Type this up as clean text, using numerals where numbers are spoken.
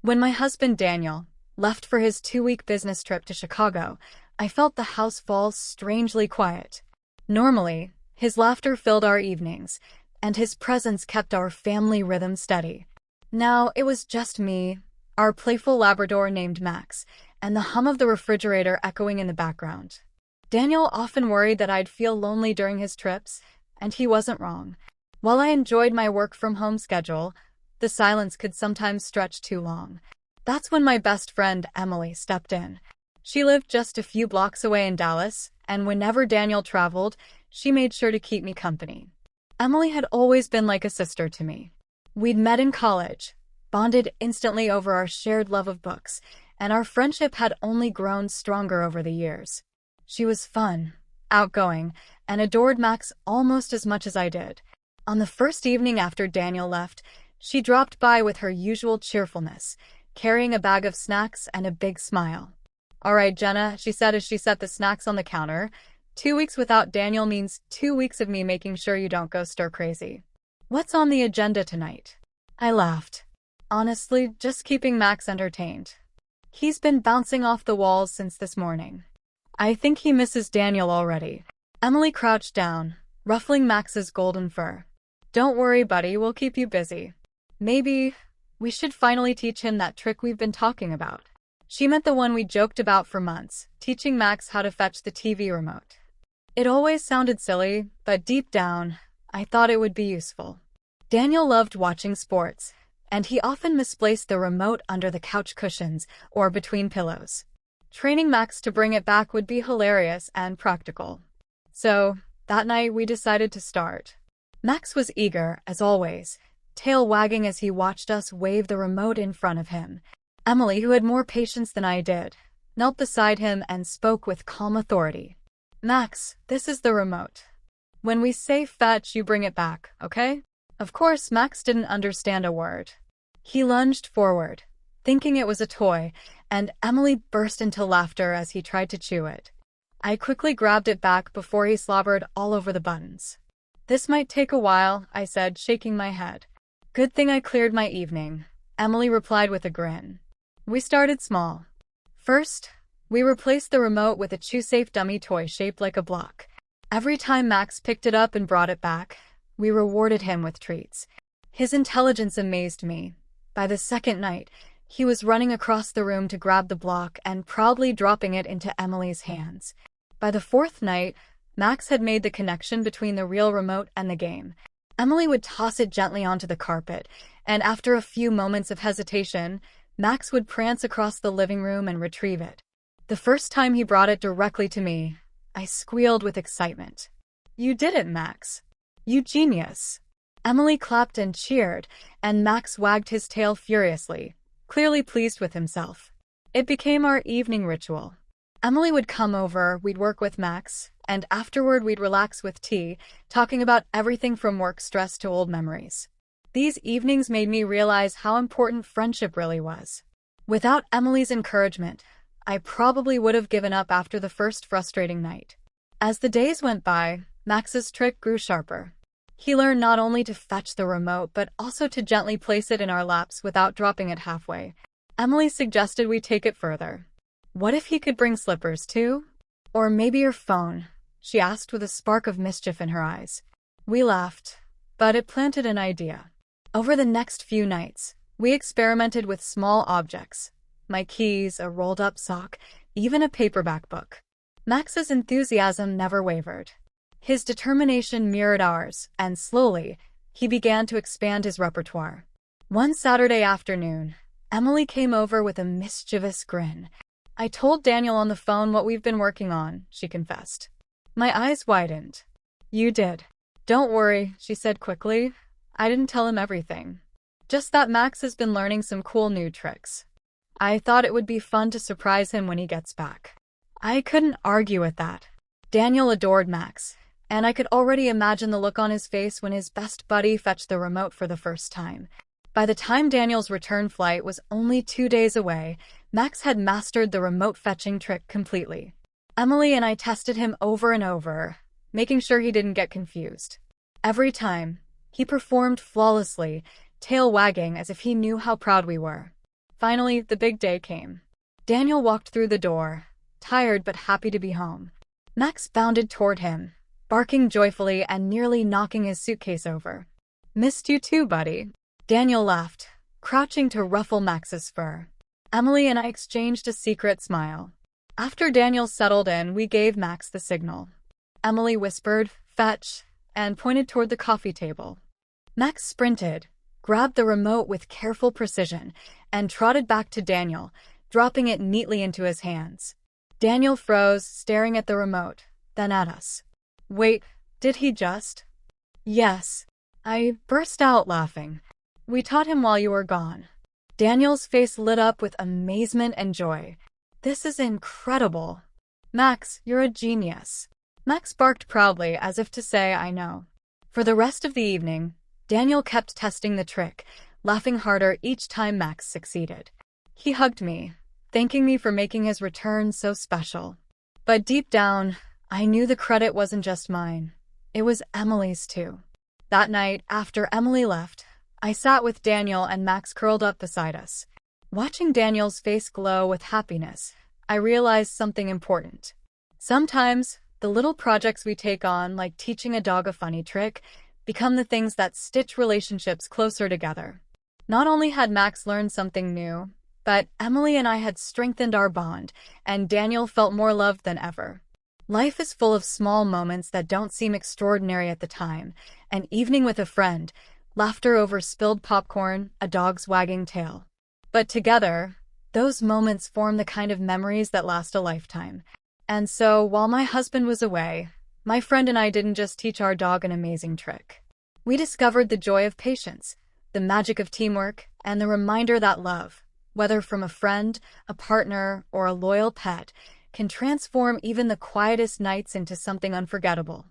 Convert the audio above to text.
When my husband Daniel left for his 2-week business trip to Chicago, I felt the house fall strangely quiet. Normally, his laughter filled our evenings, and his presence kept our family rhythm steady. Now it was just me, our playful Labrador named Max, and the hum of the refrigerator echoing in the background. Daniel often worried that I'd feel lonely during his trips, and he wasn't wrong. While I enjoyed my work-from-home schedule, the silence could sometimes stretch too long. That's when my best friend, Emily, stepped in. She lived just a few blocks away in Dallas, and whenever Daniel traveled, she made sure to keep me company. Emily had always been like a sister to me. We'd met in college, bonded instantly over our shared love of books, and our friendship had only grown stronger over the years. She was fun, outgoing, and adored Max almost as much as I did. On the first evening after Daniel left, she dropped by with her usual cheerfulness, carrying a bag of snacks and a big smile. "All right, Jenna," she said as she set the snacks on the counter. 2 weeks without Daniel means 2 weeks of me making sure you don't go stir-crazy. "What's on the agenda tonight?" I laughed. "Honestly, just keeping Max entertained. He's been bouncing off the walls since this morning. I think he misses Daniel already." Emily crouched down, ruffling Max's golden fur. "Don't worry, buddy, we'll keep you busy. Maybe we should finally teach him that trick we've been talking about." She meant the one we joked about for months, teaching Max how to fetch the TV remote. It always sounded silly, but deep down, I thought it would be useful. Daniel loved watching sports, and he often misplaced the remote under the couch cushions or between pillows. Training Max to bring it back would be hilarious and practical. So, that night we decided to start. Max was eager, as always, tail wagging as he watched us wave the remote in front of him. Emily, who had more patience than I did, knelt beside him and spoke with calm authority. "Max, this is the remote. When we say fetch, you bring it back, okay?" Of course, Max didn't understand a word. He lunged forward, thinking it was a toy, and Emily burst into laughter as he tried to chew it. I quickly grabbed it back before he slobbered all over the buttons. "This might take a while," I said, shaking my head. "Good thing I cleared my evening," Emily replied with a grin. We started small. First, we replaced the remote with a chew-safe dummy toy shaped like a block. Every time Max picked it up and brought it back, we rewarded him with treats. His intelligence amazed me. By the second night, he was running across the room to grab the block and proudly dropping it into Emily's hands. By the fourth night, Max had made the connection between the real remote and the game. Emily would toss it gently onto the carpet, and after a few moments of hesitation, Max would prance across the living room and retrieve it. The first time he brought it directly to me, I squealed with excitement. "You did it, Max. You genius." Emily clapped and cheered, and Max wagged his tail furiously, clearly pleased with himself. It became our evening ritual. Emily would come over, we'd work with Max, and afterward we'd relax with tea, talking about everything from work stress to old memories. These evenings made me realize how important friendship really was. Without Emily's encouragement, I probably would have given up after the first frustrating night. As the days went by, Max's trick grew sharper. He learned not only to fetch the remote but also to gently place it in our laps without dropping it halfway. Emily suggested we take it further. "What if he could bring slippers too? Or maybe your phone?" she asked with a spark of mischief in her eyes. We laughed, but it planted an idea. Over the next few nights, we experimented with small objects. My keys, a rolled-up sock, even a paperback book. Max's enthusiasm never wavered. His determination mirrored ours, and slowly, he began to expand his repertoire. One Saturday afternoon, Emily came over with a mischievous grin. "I told Daniel on the phone what we've been working on," she confessed. My eyes widened. "You did." "Don't worry," she said quickly. "I didn't tell him everything. Just that Max has been learning some cool new tricks. I thought it would be fun to surprise him when he gets back." I couldn't argue with that. Daniel adored Max, and I could already imagine the look on his face when his best buddy fetched the remote for the first time. By the time Daniel's return flight was only 2 days away, Max had mastered the remote fetching trick completely. Emily and I tested him over and over, making sure he didn't get confused. Every time, he performed flawlessly, tail wagging as if he knew how proud we were. Finally, the big day came. Daniel walked through the door, tired but happy to be home. Max bounded toward him, barking joyfully and nearly knocking his suitcase over. "Missed you too, buddy." Daniel laughed, crouching to ruffle Max's fur. Emily and I exchanged a secret smile. After Daniel settled in, we gave Max the signal. Emily whispered, "Fetch," and pointed toward the coffee table. Max sprinted, grabbed the remote with careful precision, and trotted back to Daniel, dropping it neatly into his hands. Daniel froze, staring at the remote, then at us. "Wait, did he just?" "Yes." I burst out laughing. "We taught him while you were gone." Daniel's face lit up with amazement and joy. "This is incredible. Max, you're a genius." Max barked proudly, as if to say, "I know." For the rest of the evening, Daniel kept testing the trick, laughing harder each time Max succeeded. He hugged me, thanking me for making his return so special. But deep down, I knew the credit wasn't just mine. It was Emily's too. That night, after Emily left, I sat with Daniel and Max curled up beside us. Watching Daniel's face glow with happiness, I realized something important. Sometimes, the little projects we take on, like teaching a dog a funny trick, become the things that stitch relationships closer together. Not only had Max learned something new, but Emily and I had strengthened our bond, and Daniel felt more loved than ever. Life is full of small moments that don't seem extraordinary at the time: an evening with a friend, laughter over spilled popcorn, a dog's wagging tail. But together, those moments form the kind of memories that last a lifetime. And so, while my husband was away, my friend and I didn't just teach our dog an amazing trick. We discovered the joy of patience, the magic of teamwork, and the reminder that love, whether from a friend, a partner, or a loyal pet, can transform even the quietest nights into something unforgettable.